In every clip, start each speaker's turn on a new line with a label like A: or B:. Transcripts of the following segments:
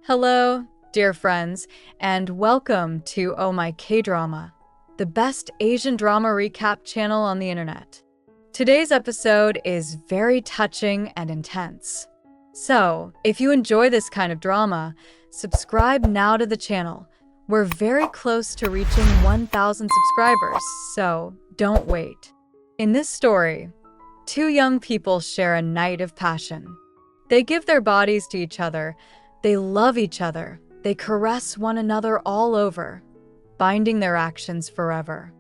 A: Hello, dear friends, and welcome to Oh My K-Drama, the best Asian drama recap channel on the internet. Today's episode is very touching and intense. So, if you enjoy this kind of drama, subscribe now to the channel. We're very close to reaching 1,000 subscribers, so don't wait. In this story, two young people share a night of passion. They give their bodies to each other. They love each other. They caress one another all over, binding their actions forever.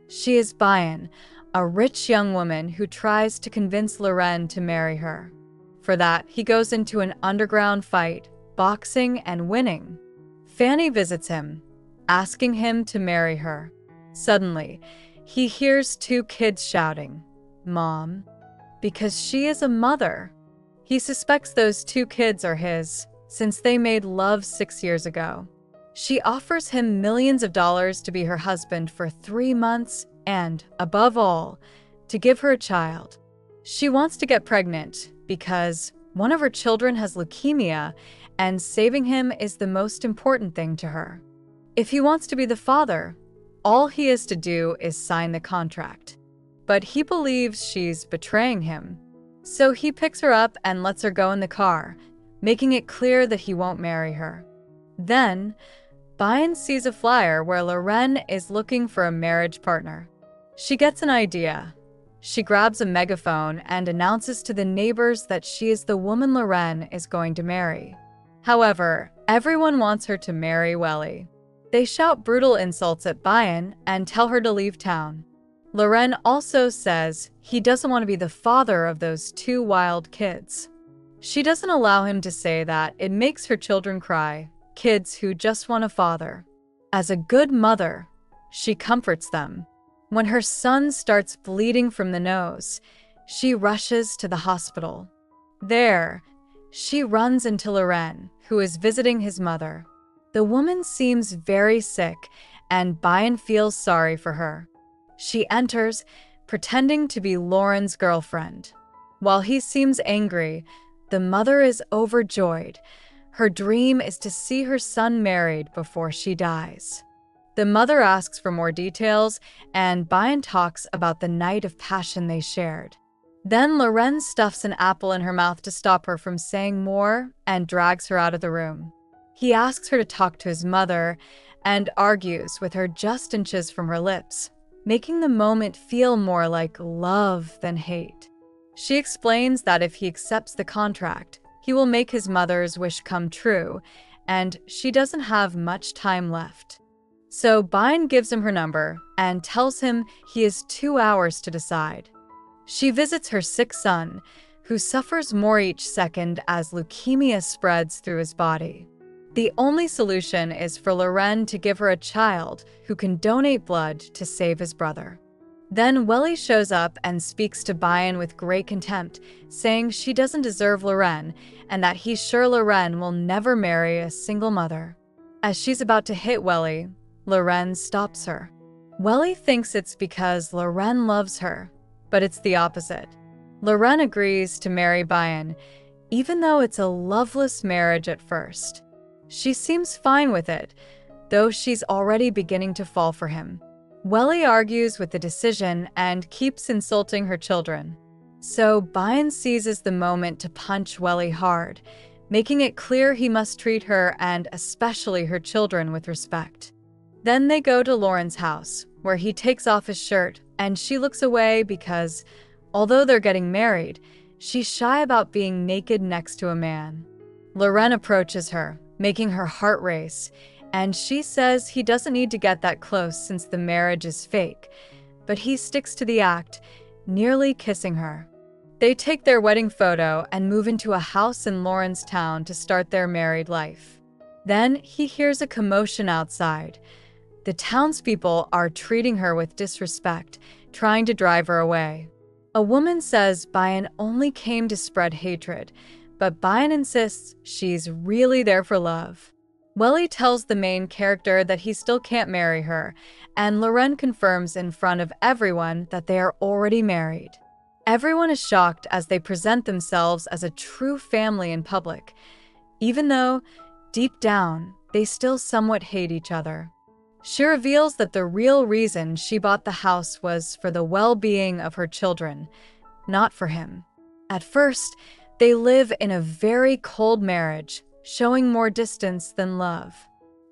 A: She is Bayan, a rich young woman who tries to convince Loren to marry her. For that, he goes into an underground fight, boxing and winning. Fanny visits him, asking him to marry her. Suddenly, he hears two kids shouting, "Mom," because she is a mother. He suspects those two kids are his, since they made love 6 years ago. She offers him millions of dollars to be her husband for 3 months and, above all, to give her a child. She wants to get pregnant because one of her children has leukemia, and saving him is the most important thing to her. If he wants to be the father, all he has to do is sign the contract. But he believes she's betraying him. So he picks her up and lets her go in the car, making it clear that he won't marry her. Then, Bayan sees a flyer where Loren is looking for a marriage partner. She gets an idea. She grabs a megaphone and announces to the neighbors that she is the woman Loren is going to marry. However, everyone wants her to marry Welly. They shout brutal insults at Bayan and tell her to leave town. Loren also says he doesn't want to be the father of those two wild kids. She doesn't allow him to say that it makes her children cry, kids who just want a father. As a good mother, she comforts them. When her son starts bleeding from the nose, she rushes to the hospital. There, she runs into Loren, who is visiting his mother. The woman seems very sick, and Bayan feels sorry for her. She enters, pretending to be Lauren's girlfriend. While he seems angry, the mother is overjoyed. Her dream is to see her son married before she dies. The mother asks for more details, and Bayan talks about the night of passion they shared. Then Loren stuffs an apple in her mouth to stop her from saying more and drags her out of the room. He asks her to talk to his mother and argues with her just inches from her lips, making the moment feel more like love than hate. She explains that if he accepts the contract, he will make his mother's wish come true, and she doesn't have much time left. So Bayan gives him her number and tells him he has 2 hours to decide. She visits her sick son, who suffers more each second as leukemia spreads through his body. The only solution is for Loren to give her a child who can donate blood to save his brother. Then Welly shows up and speaks to Bayan with great contempt, saying she doesn't deserve Loren and that he's sure Loren will never marry a single mother. As she's about to hit Welly, Loren stops her. Welly thinks it's because Loren loves her, but it's the opposite. Loren agrees to marry Bayan, even though it's a loveless marriage at first. She seems fine with it, though she's already beginning to fall for him. Welly argues with the decision and keeps insulting her children. So Bayan seizes the moment to punch Welly hard, making it clear he must treat her and especially her children with respect. Then they go to Lauren's house, where he takes off his shirt, and she looks away because, although they're getting married, she's shy about being naked next to a man. Loren approaches her, making her heart race, and she says he doesn't need to get that close since the marriage is fake, but he sticks to the act, nearly kissing her. They take their wedding photo and move into a house in Lauren's town to start their married life. Then he hears a commotion outside. The townspeople are treating her with disrespect, trying to drive her away. A woman says Bayan only came to spread hatred, but Bayan insists she's really there for love. Welly tells the main character that he still can't marry her, and Loren confirms in front of everyone that they are already married. Everyone is shocked as they present themselves as a true family in public, even though deep down, they still somewhat hate each other. She reveals that the real reason she bought the house was for the well-being of her children, not for him. At first, they live in a very cold marriage, showing more distance than love.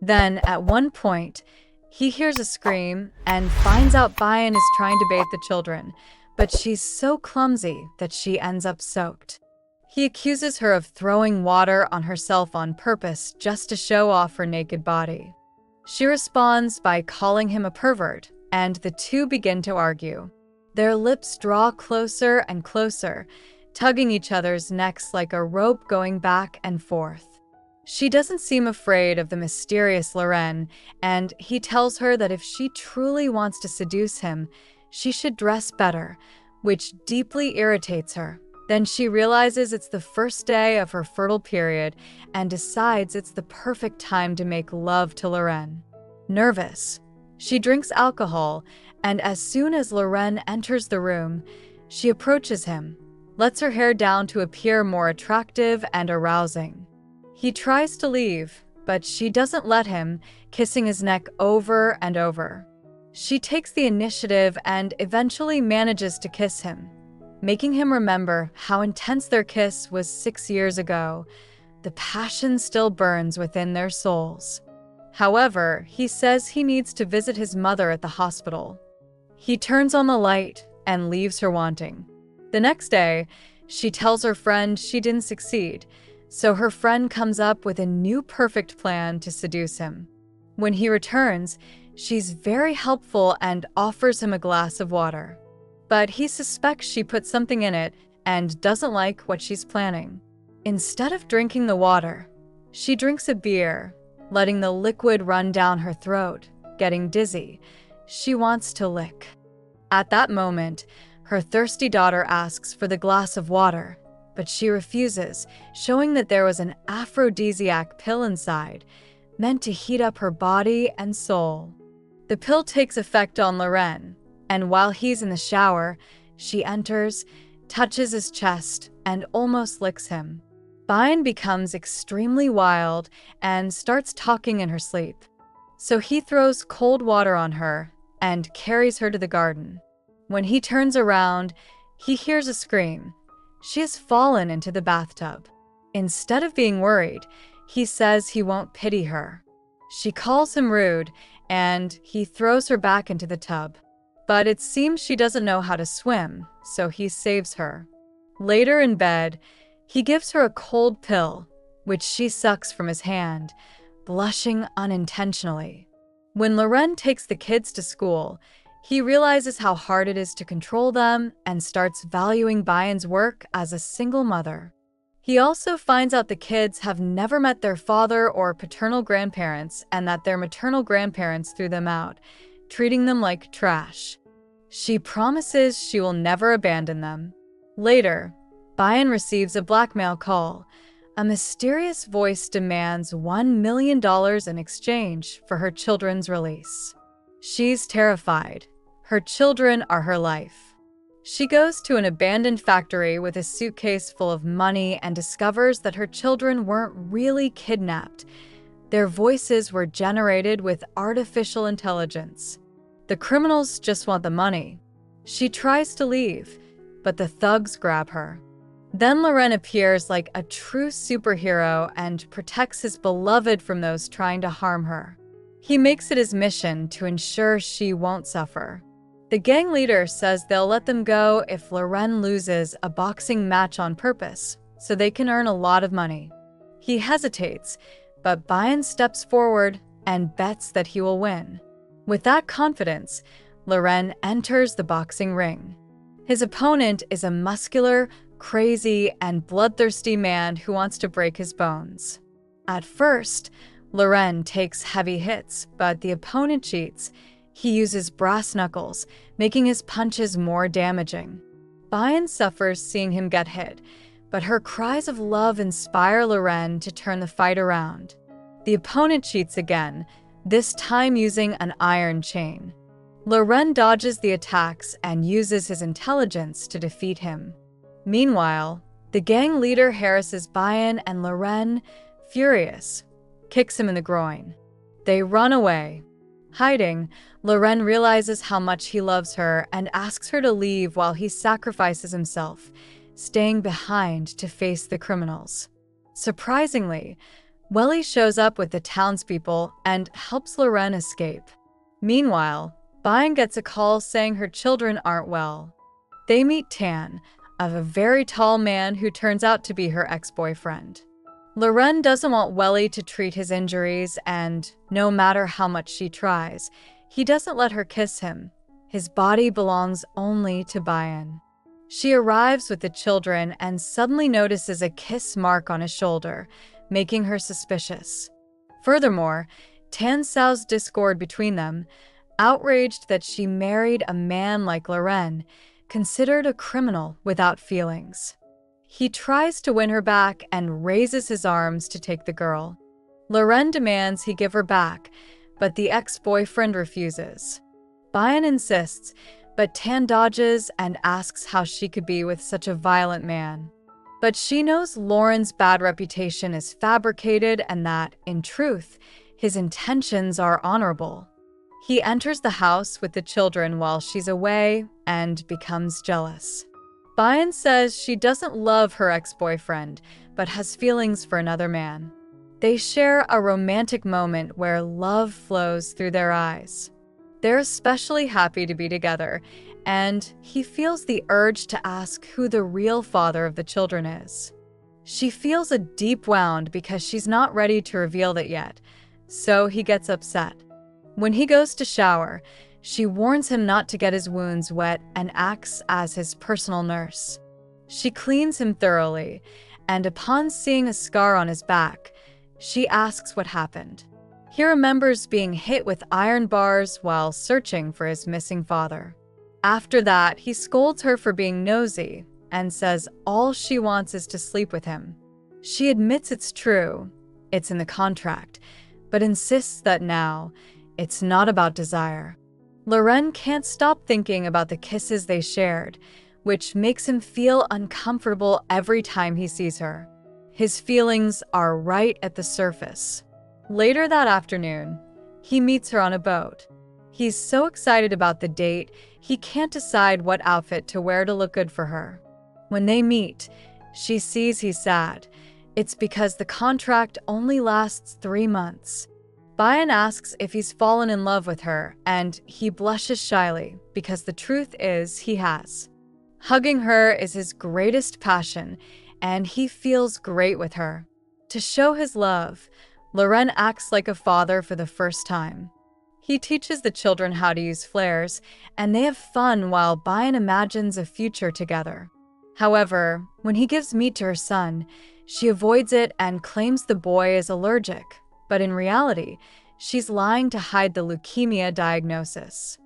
A: Then, at one point, he hears a scream and finds out Bayan is trying to bathe the children, but she's so clumsy that she ends up soaked. He accuses her of throwing water on herself on purpose just to show off her naked body. She responds by calling him a pervert, and the two begin to argue. Their lips draw closer and closer, tugging each other's necks like a rope going back and forth. She doesn't seem afraid of the mysterious Loren, and he tells her that if she truly wants to seduce him, she should dress better, which deeply irritates her. Then she realizes it's the first day of her fertile period and decides it's the perfect time to make love to Loren. Nervous, she drinks alcohol, and as soon as Loren enters the room, she approaches him, lets her hair down to appear more attractive and arousing. He tries to leave, but she doesn't let him, kissing his neck over and over. She takes the initiative and eventually manages to kiss him, making him remember how intense their kiss was 6 years ago. The passion still burns within their souls. However, he says he needs to visit his mother at the hospital. He turns on the light and leaves her wanting. The next day, she tells her friend she didn't succeed, so her friend comes up with a new perfect plan to seduce him. When he returns, she's very helpful and offers him a glass of water. But he suspects she put something in it and doesn't like what she's planning. Instead of drinking the water, she drinks a beer, letting the liquid run down her throat, getting dizzy. She wants to lick. At that moment, her thirsty daughter asks for the glass of water, but she refuses, showing that there was an aphrodisiac pill inside, meant to heat up her body and soul. The pill takes effect on Loren, and while he's in the shower, she enters, touches his chest, and almost licks him. Bayan becomes extremely wild and starts talking in her sleep. So he throws cold water on her and carries her to the garden. When he turns around, he hears a scream. She has fallen into the bathtub. Instead of being worried, he says he won't pity her. She calls him rude, and he throws her back into the tub. But it seems she doesn't know how to swim, so he saves her. Later in bed, he gives her a cold pill, which she sucks from his hand, blushing unintentionally. When Loren takes the kids to school, he realizes how hard it is to control them and starts valuing Bayan's work as a single mother. He also finds out the kids have never met their father or paternal grandparents and that their maternal grandparents threw them out, treating them like trash. She promises she will never abandon them. Later, Bayan receives a blackmail call. A mysterious voice demands $1 million in exchange for her children's release. She's terrified. Her children are her life. She goes to an abandoned factory with a suitcase full of money and discovers that her children weren't really kidnapped. Their voices were generated with artificial intelligence. The criminals just want the money. She tries to leave, but the thugs grab her. Then Loren appears like a true superhero and protects his beloved from those trying to harm her. He makes it his mission to ensure she won't suffer. The gang leader says they'll let them go if Loren loses a boxing match on purpose, so they can earn a lot of money. He hesitates, but Bayan steps forward and bets that he will win. With that confidence, Loren enters the boxing ring. His opponent is a muscular, crazy, and bloodthirsty man who wants to break his bones. At first, Loren takes heavy hits, but the opponent cheats. He uses brass knuckles, making his punches more damaging. Bayan suffers seeing him get hit, but her cries of love inspire Loren to turn the fight around. The opponent cheats again, this time using an iron chain. Loren dodges the attacks and uses his intelligence to defeat him. Meanwhile, the gang leader harasses Bayan and Loren, furious. kicks him in the groin. They run away. Hiding, Loren realizes how much he loves her and asks her to leave while he sacrifices himself, staying behind to face the criminals. Surprisingly, Welly shows up with the townspeople and helps Loren escape. Meanwhile, Bayan gets a call saying her children aren't well. They meet Tan, a very tall man who turns out to be her ex-boyfriend. Loren doesn't want Welly to treat his injuries, and no matter how much she tries, he doesn't let her kiss him. His body belongs only to Bayan. She arrives with the children and suddenly notices a kiss mark on his shoulder, making her suspicious. Furthermore, Tan sows discord between them, outraged that she married a man like Loren, considered a criminal without feelings. He tries to win her back and raises his arms to take the girl. Loren demands he give her back, but the ex-boyfriend refuses. Bayan insists, but Tan dodges and asks how she could be with such a violent man. But she knows Lauren's bad reputation is fabricated and that, in truth, his intentions are honorable. He enters the house with the children while she's away and becomes jealous. Bayan says she doesn't love her ex-boyfriend, but has feelings for another man. They share a romantic moment where love flows through their eyes. They're especially happy to be together, and he feels the urge to ask who the real father of the children is. She feels a deep wound because she's not ready to reveal that yet, so he gets upset. When he goes to shower, she warns him not to get his wounds wet and acts as his personal nurse. She cleans him thoroughly, and upon seeing a scar on his back, she asks what happened. He remembers being hit with iron bars while searching for his missing father. After that, he scolds her for being nosy and says all she wants is to sleep with him. She admits it's true, it's in the contract, but insists that now, it's not about desire. Loren can't stop thinking about the kisses they shared, which makes him feel uncomfortable every time he sees her. His feelings are right at the surface. Later that afternoon, he meets her on a boat. He's so excited about the date, he can't decide what outfit to wear to look good for her. When they meet, she sees he's sad. It's because the contract only lasts 3 months. Bayan asks if he's fallen in love with her, and he blushes shyly because the truth is he has. Hugging her is his greatest passion, and he feels great with her. To show his love, Loren acts like a father for the first time. He teaches the children how to use flares, and they have fun while Bayan imagines a future together. However, when he gives meat to her son, she avoids it and claims the boy is allergic. But in reality, she's lying to hide the leukemia diagnosis.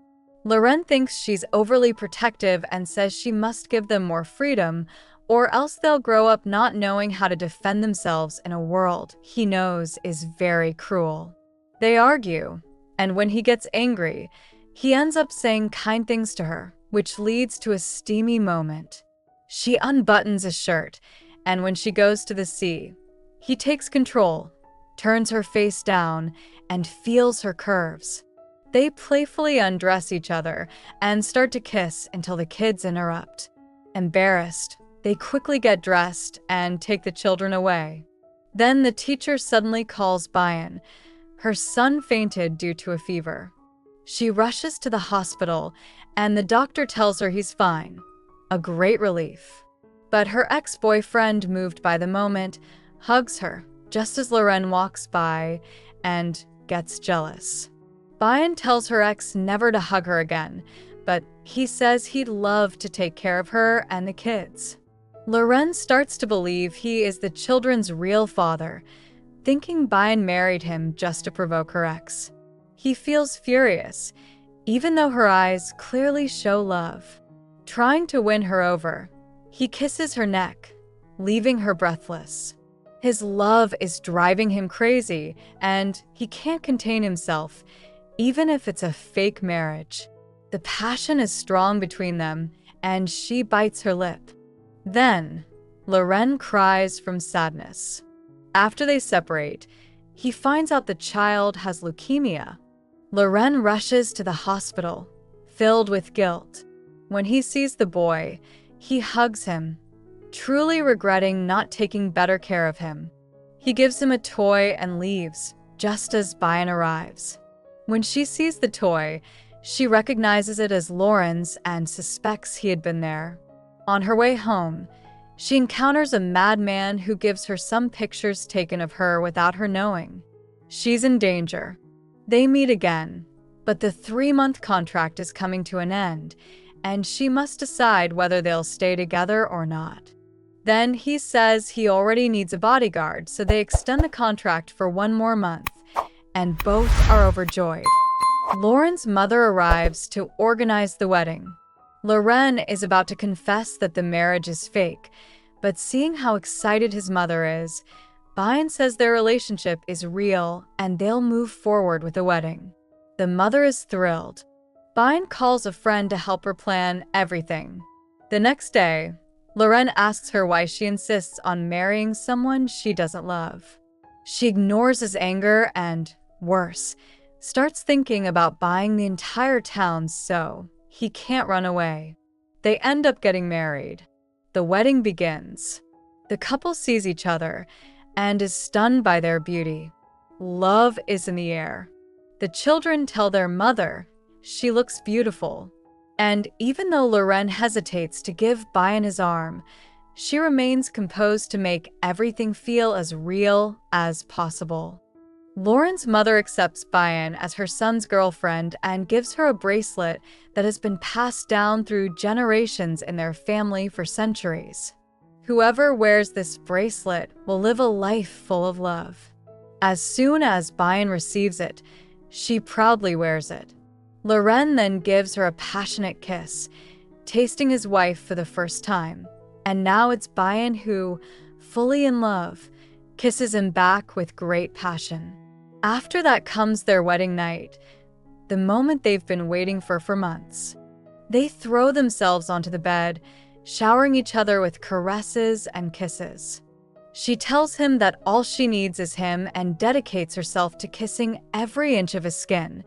A: Loren thinks she's overly protective and says she must give them more freedom, or else they'll grow up not knowing how to defend themselves in a world he knows is very cruel. They argue, and when he gets angry, he ends up saying kind things to her, which leads to a steamy moment. She unbuttons his shirt, and when she goes to the sea, he takes control, turns her face down, and feels her curves. They playfully undress each other and start to kiss until the kids interrupt. Embarrassed, they quickly get dressed and take the children away. Then the teacher suddenly calls Bayan. Her son fainted due to a fever. She rushes to the hospital, and the doctor tells her he's fine. A great relief. But her ex-boyfriend, moved by the moment, hugs her just as Loren walks by and gets jealous. Bayan tells her ex never to hug her again, but he says he'd love to take care of her and the kids. Loren starts to believe he is the children's real father, thinking Bayan married him just to provoke her ex. He feels furious, even though her eyes clearly show love. Trying to win her over, he kisses her neck, leaving her breathless. His love is driving him crazy, and he can't contain himself, even if it's a fake marriage. The passion is strong between them, and she bites her lip. Then, Loren cries from sadness. After they separate, he finds out the child has leukemia. Loren rushes to the hospital, filled with guilt. When he sees the boy, he hugs him, truly regretting not taking better care of him. He gives him a toy and leaves, just as Bayan arrives. When she sees the toy, she recognizes it as Lauren's and suspects he had been there. On her way home, she encounters a madman who gives her some pictures taken of her without her knowing. She's in danger. They meet again, but the 3-month contract is coming to an end, and she must decide whether they'll stay together or not. Then he says he already needs a bodyguard, so they extend the contract for 1 more month, and both are overjoyed. Lauren's mother arrives to organize the wedding. Loren is about to confess that the marriage is fake, but seeing how excited his mother is, Bayan says their relationship is real and they'll move forward with the wedding. The mother is thrilled. Bayan calls a friend to help her plan everything. The next day, Loren asks her why she insists on marrying someone she doesn't love. She ignores his anger and, worse, starts thinking about buying the entire town so he can't run away. They end up getting married. The wedding begins. The couple sees each other and is stunned by their beauty. Love is in the air. The children tell their mother she looks beautiful. And even though Loren hesitates to give Bayan his arm, she remains composed to make everything feel as real as possible. Lauren's mother accepts Bayan as her son's girlfriend and gives her a bracelet that has been passed down through generations in their family for centuries. Whoever wears this bracelet will live a life full of love. As soon as Bayan receives it, she proudly wears it. Loren then gives her a passionate kiss, tasting his wife for the first time. And now it's Bayan who, fully in love, kisses him back with great passion. After that comes their wedding night, the moment they've been waiting for months. They throw themselves onto the bed, showering each other with caresses and kisses. She tells him that all she needs is him and dedicates herself to kissing every inch of his skin,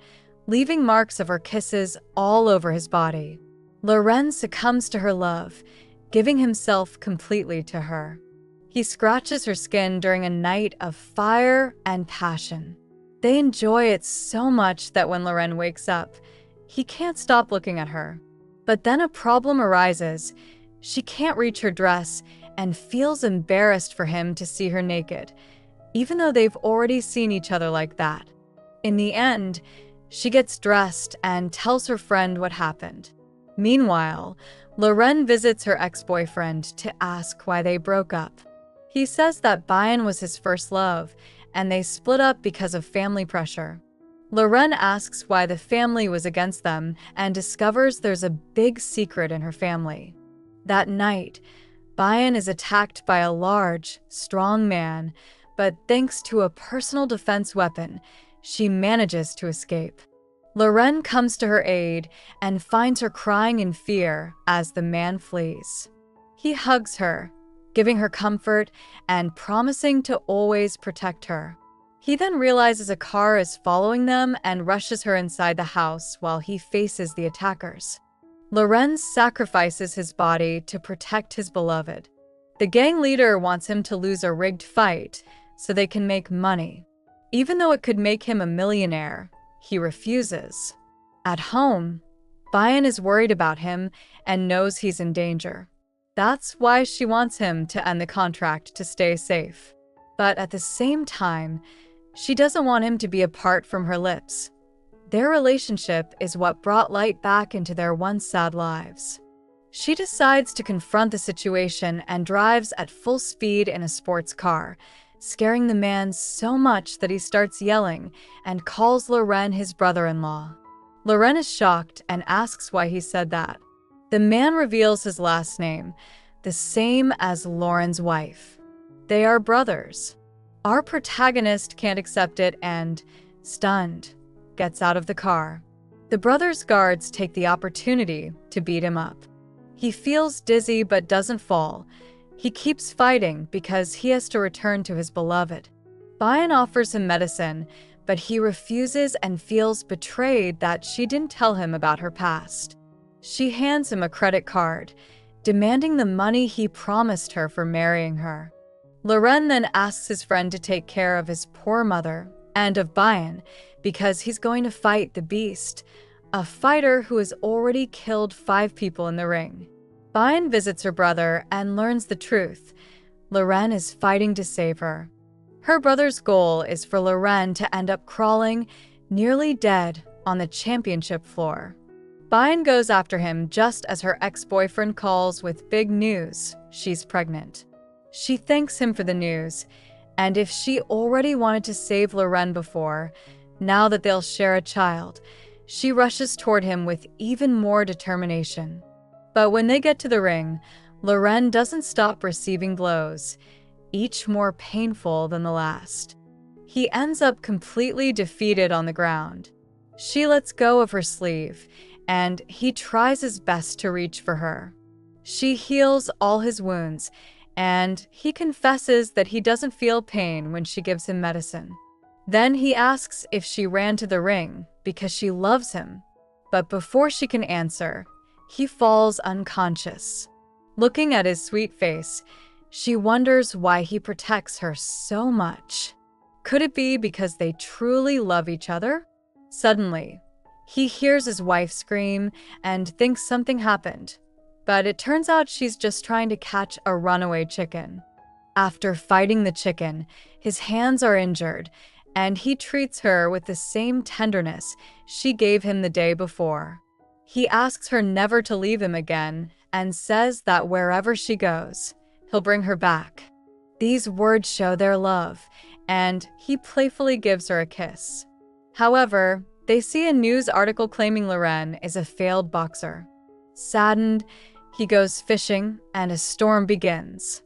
A: leaving marks of her kisses all over his body. Loren succumbs to her love, giving himself completely to her. He scratches her skin during a night of fire and passion. They enjoy it so much that when Loren wakes up, he can't stop looking at her. But then a problem arises. She can't reach her dress and feels embarrassed for him to see her naked, even though they've already seen each other like that. In the end, she gets dressed and tells her friend what happened. Meanwhile, Loren visits her ex-boyfriend to ask why they broke up. He says that Bayan was his first love, and they split up because of family pressure. Loren asks why the family was against them and discovers there's a big secret in her family. That night, Bayan is attacked by a large, strong man, but thanks to a personal defense weapon, she manages to escape. Loren comes to her aid and finds her crying in fear as the man flees. He hugs her, giving her comfort and promising to always protect her. He then realizes a car is following them and rushes her inside the house while he faces the attackers. Loren sacrifices his body to protect his beloved. The gang leader wants him to lose a rigged fight so they can make money. Even though it could make him a millionaire, he refuses. At home, Bayan is worried about him and knows he's in danger. That's why she wants him to end the contract to stay safe. But at the same time, she doesn't want him to be apart from her lips. Their relationship is what brought light back into their once sad lives. She decides to confront the situation and drives at full speed in a sports car, scaring the man so much that he starts yelling and calls Loren his brother-in-law. Loren is shocked and asks why he said that. The man reveals his last name, the same as Lauren's wife. They are brothers. Our protagonist can't accept it and, stunned, gets out of the car. The brothers' guards take the opportunity to beat him up. He feels dizzy but doesn't fall. He keeps fighting because he has to return to his beloved. Bayan offers him medicine, but he refuses and feels betrayed that she didn't tell him about her past. She hands him a credit card, demanding the money he promised her for marrying her. Loren then asks his friend to take care of his poor mother and of Bayan because he's going to fight the Beast, a fighter who has already killed 5 people in the ring. Bayan visits her brother and learns the truth. Loren is fighting to save her. Her brother's goal is for Loren to end up crawling, nearly dead, on the championship floor. Bayan goes after him just as her ex-boyfriend calls with big news: she's pregnant. She thanks him for the news, and if she already wanted to save Loren before, now that they'll share a child, she rushes toward him with even more determination. But when they get to the ring, Loren doesn't stop receiving blows, each more painful than the last. He ends up completely defeated on the ground. She lets go of her sleeve, and he tries his best to reach for her. She heals all his wounds, and he confesses that he doesn't feel pain when she gives him medicine. Then he asks if she ran to the ring because she loves him, but before she can answer, he falls unconscious. Looking at his sweet face, she wonders why he protects her so much. Could it be because they truly love each other? Suddenly, he hears his wife scream and thinks something happened, but it turns out she's just trying to catch a runaway chicken. After fighting the chicken, his hands are injured, and he treats her with the same tenderness she gave him the day before. He asks her never to leave him again and says that wherever she goes, he'll bring her back. These words show their love, and he playfully gives her a kiss. However, they see a news article claiming Loren is a failed boxer. Saddened, he goes fishing, and a storm begins.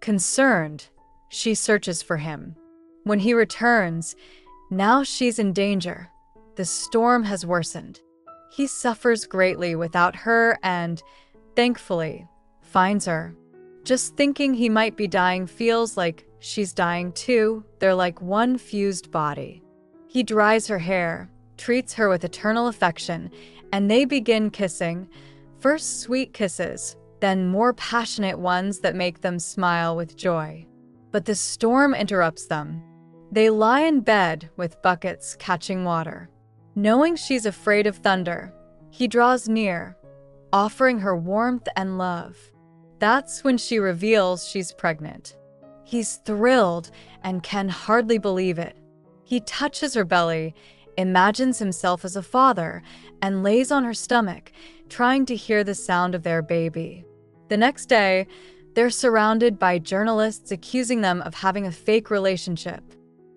A: Concerned, she searches for him. When he returns, now she's in danger. The storm has worsened. He suffers greatly without her and, thankfully, finds her. Just thinking he might be dying feels like she's dying too. They're like one fused body. He dries her hair, treats her with eternal affection, and they begin kissing. First sweet kisses, then more passionate ones that make them smile with joy. But the storm interrupts them. They lie in bed with buckets catching water. Knowing she's afraid of thunder, he draws near, offering her warmth and love. That's when she reveals she's pregnant. He's thrilled and can hardly believe it. He touches her belly, imagines himself as a father, and lays on her stomach, trying to hear the sound of their baby. The next day, they're surrounded by journalists accusing them of having a fake relationship.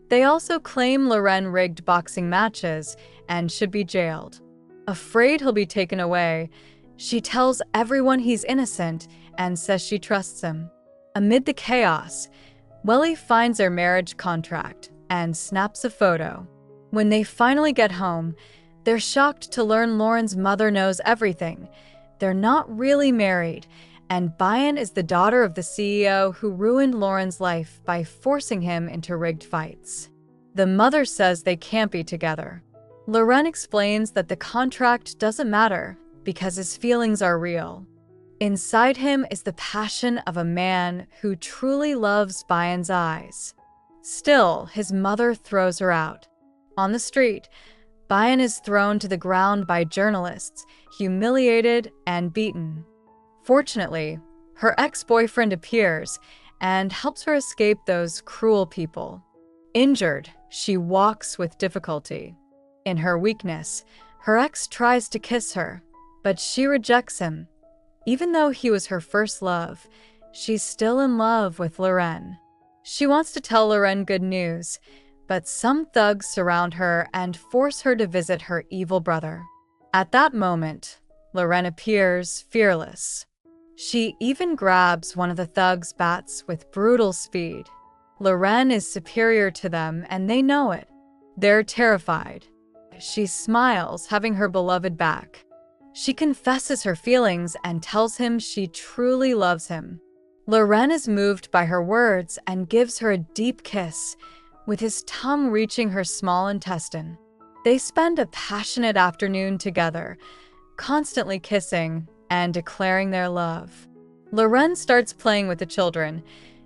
A: They also claim Loren rigged boxing matches and should be jailed. Afraid he'll be taken away, she tells everyone he's innocent and says she trusts him. Amid the chaos, Welly finds their marriage contract and snaps a photo. When they finally get home, they're shocked to learn Lauren's mother knows everything. They're not really married, and Bayan is the daughter of the CEO who ruined Lauren's life by forcing him into rigged fights. The mother says they can't be together. Loren explains that the contract doesn't matter because his feelings are real. Inside him is the passion of a man who truly loves Bayan's eyes. Still, his mother throws her out. On the street, Bayan is thrown to the ground by journalists, humiliated and beaten. Fortunately, her ex-boyfriend appears and helps her escape those cruel people. Injured, she walks with difficulty. In her weakness, her ex tries to kiss her, but she rejects him. Even though he was her first love, she's still in love with Loren. She wants to tell Loren good news, but some thugs surround her and force her to visit her evil brother. At that moment, Loren appears fearless. She even grabs one of the thugs' bats with brutal speed. Loren is superior to them, and they know it. They're terrified. She smiles, having her beloved back. She confesses her feelings and tells him she truly loves him. Loren is moved by her words and gives her a deep kiss, with his tongue reaching her small intestine. They spend a passionate afternoon together, constantly kissing and declaring their love. Loren starts playing with the children,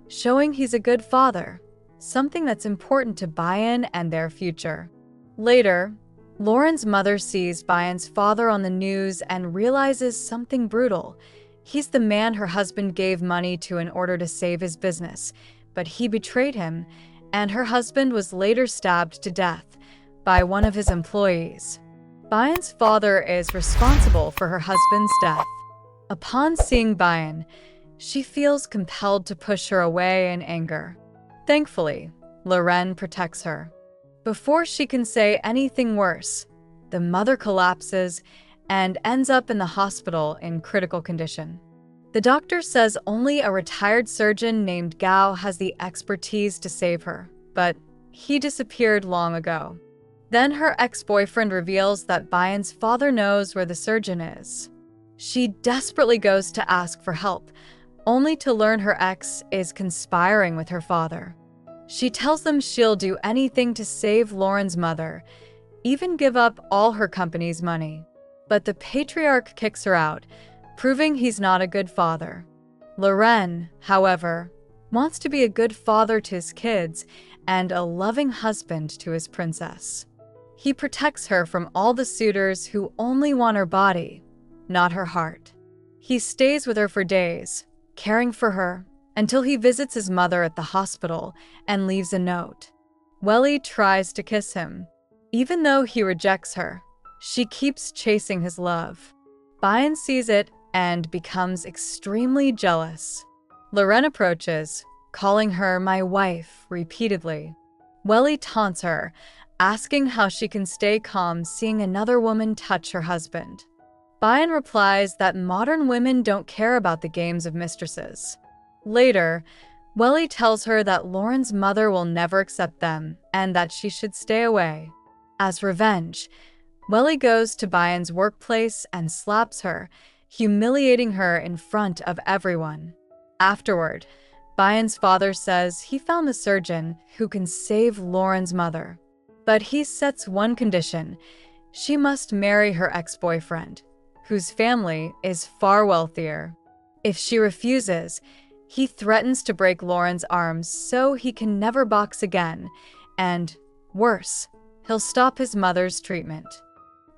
A: showing he's a good father, something that's important to Bayan and their future. Later, Lauren's mother sees Bayan's father on the news and realizes something brutal. He's the man her husband gave money to in order to save his business, but he betrayed him, and her husband was later stabbed to death by one of his employees. Bayan's father is responsible for her husband's death. Upon seeing Bayan, she feels compelled to push her away in anger. Thankfully, Loren protects her. Before she can say anything worse, the mother collapses and ends up in the hospital in critical condition. The doctor says only a retired surgeon named Gao has the expertise to save her, but he disappeared long ago. Then her ex-boyfriend reveals that Bayan's father knows where the surgeon is. She desperately goes to ask for help, only to learn her ex is conspiring with her father. She tells them she'll do anything to save Lauren's mother, even give up all her company's money. But the patriarch kicks her out, proving he's not a good father. Loren, however, wants to be a good father to his kids and a loving husband to his princess. He protects her from all the suitors who only want her body, not her heart. He stays with her for days, caring for her, until he visits his mother at the hospital and leaves a note. Welly tries to kiss him. Even though he rejects her, she keeps chasing his love. Bayan sees it and becomes extremely jealous. Loren approaches, calling her my wife repeatedly. Welly taunts her, asking how she can stay calm seeing another woman touch her husband. Bayan replies that modern women don't care about the games of mistresses. Later, Welly tells her that Lauren's mother will never accept them and that she should stay away. As revenge, Welly goes to Bayan's workplace and slaps her, humiliating her in front of everyone. Afterward, Bayan's father says he found the surgeon who can save Lauren's mother. But he sets one condition: she must marry her ex-boyfriend, whose family is far wealthier. If she refuses, he threatens to break Lauren's arms so he can never box again, and, worse, he'll stop his mother's treatment.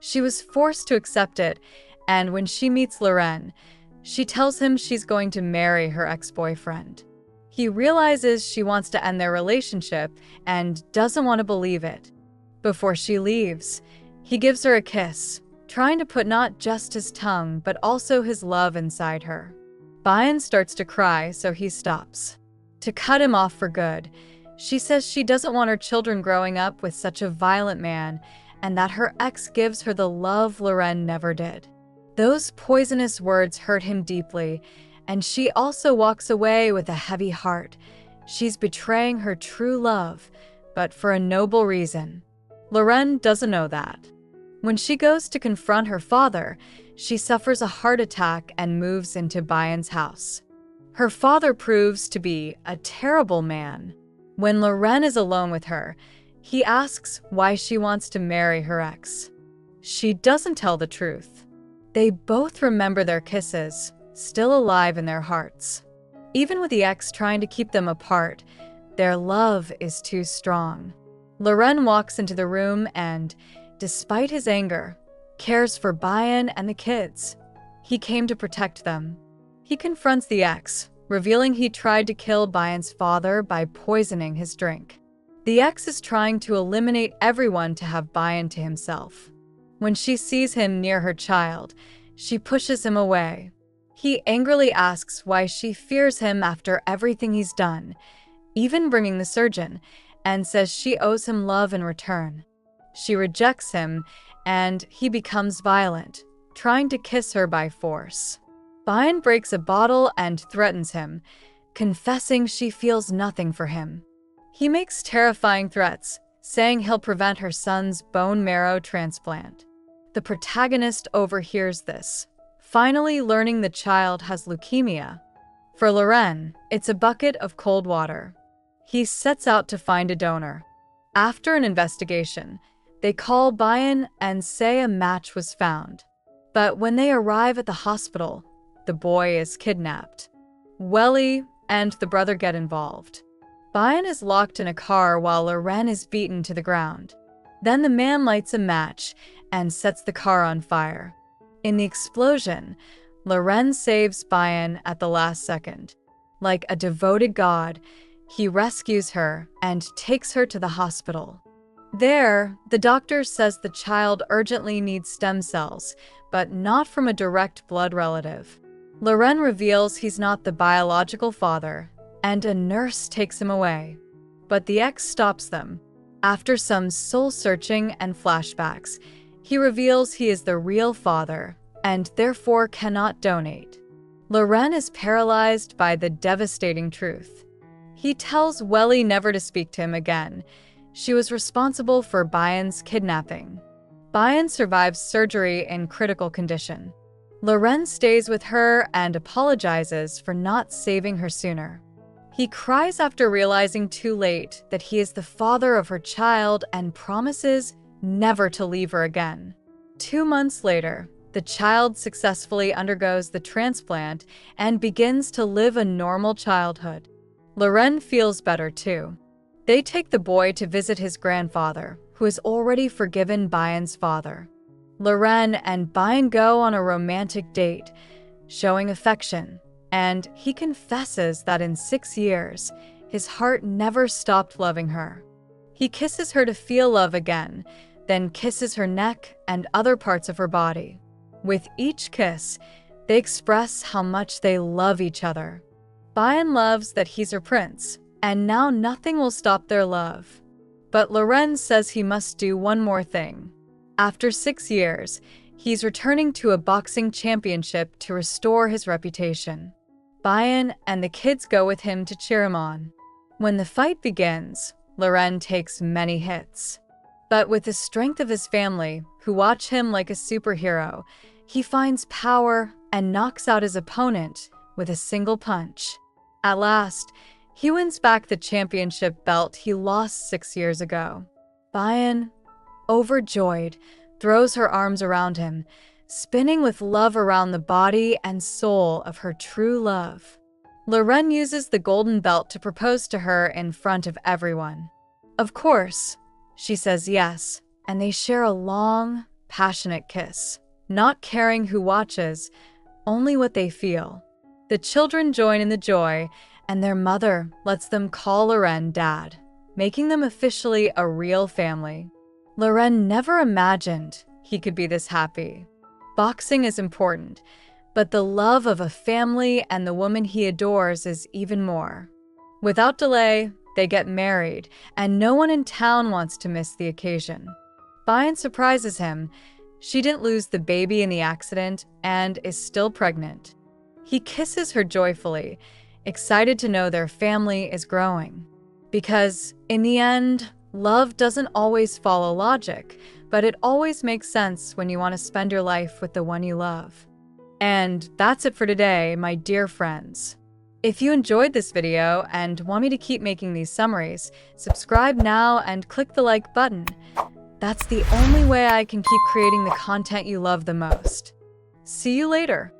A: She was forced to accept it, and when she meets Loren, she tells him she's going to marry her ex-boyfriend. He realizes she wants to end their relationship and doesn't want to believe it. Before she leaves, he gives her a kiss, trying to put not just his tongue but also his love inside her. Bayan starts to cry, so he stops. To cut him off for good, she says she doesn't want her children growing up with such a violent man and that her ex gives her the love Loren never did. Those poisonous words hurt him deeply, and she also walks away with a heavy heart. She's betraying her true love, but for a noble reason. Loren doesn't know that. When she goes to confront her father, she suffers a heart attack and moves into Bayan's house. Her father proves to be a terrible man. When Loren is alone with her, he asks why she wants to marry her ex. She doesn't tell the truth. They both remember their kisses, still alive in their hearts. Even with the ex trying to keep them apart, their love is too strong. Loren walks into the room and, despite his anger, cares for Bayan and the kids. He came to protect them. He confronts the ex, revealing he tried to kill Bayan's father by poisoning his drink. The ex is trying to eliminate everyone to have Bayan to himself. When she sees him near her child, she pushes him away. He angrily asks why she fears him after everything he's done, even bringing the surgeon, and says she owes him love in return. She rejects him, and he becomes violent, trying to kiss her by force. Bayan breaks a bottle and threatens him, confessing she feels nothing for him. He makes terrifying threats, saying he'll prevent her son's bone marrow transplant. The protagonist overhears this, finally learning the child has leukemia. For Loren, it's a bucket of cold water. He sets out to find a donor. After an investigation, they call Bayan and say a match was found. But when they arrive at the hospital, the boy is kidnapped. Welly and the brother get involved. Bayan is locked in a car while Loren is beaten to the ground. Then the man lights a match and sets the car on fire. In the explosion, Loren saves Bayan at the last second. Like a devoted god, he rescues her and takes her to the hospital. There, the doctor says the child urgently needs stem cells, but not from a direct blood relative. Loren reveals he's not the biological father, and a nurse takes him away. But the ex stops them. After some soul-searching and flashbacks, he reveals he is the real father, and therefore cannot donate. Loren is paralyzed by the devastating truth. He tells Welly never to speak to him again. She was responsible for Bayan's kidnapping. Bayan survives surgery in critical condition. Loren stays with her and apologizes for not saving her sooner. He cries after realizing too late that he is the father of her child and promises never to leave her again. 2 months later, the child successfully undergoes the transplant and begins to live a normal childhood. Loren feels better too. They take the boy to visit his grandfather, who has already forgiven Bayan's father. Loren and Bayan go on a romantic date, showing affection, and he confesses that in 6 years, his heart never stopped loving her. He kisses her to feel love again, then kisses her neck and other parts of her body. With each kiss, they express how much they love each other. Bayan loves that he's her prince, and now nothing will stop their love. But Loren says he must do one more thing. After 6 years, he's returning to a boxing championship to restore his reputation. Bayan and the kids go with him to cheer him on. When the fight begins, Loren takes many hits. But with the strength of his family, who watch him like a superhero, he finds power and knocks out his opponent with a single punch. At last, he wins back the championship belt he lost 6 years ago. Bayan, overjoyed, throws her arms around him, spinning with love around the body and soul of her true love. Loren uses the golden belt to propose to her in front of everyone. Of course, she says yes, and they share a long, passionate kiss, not caring who watches, only what they feel. The children join in the joy, and their mother lets them call Loren Dad, making them officially a real family. Loren never imagined he could be this happy. Boxing is important, but the love of a family and the woman he adores is even more. Without delay, they get married, and no one in town wants to miss the occasion. Bayan surprises him. She didn't lose the baby in the accident and is still pregnant. He kisses her joyfully, excited to know their family is growing. Because, in the end, love doesn't always follow logic, but it always makes sense when you want to spend your life with the one you love. And that's it for today, my dear friends. If you enjoyed this video and want me to keep making these summaries, subscribe now and click the like button. That's the only way I can keep creating the content you love the most. See you later.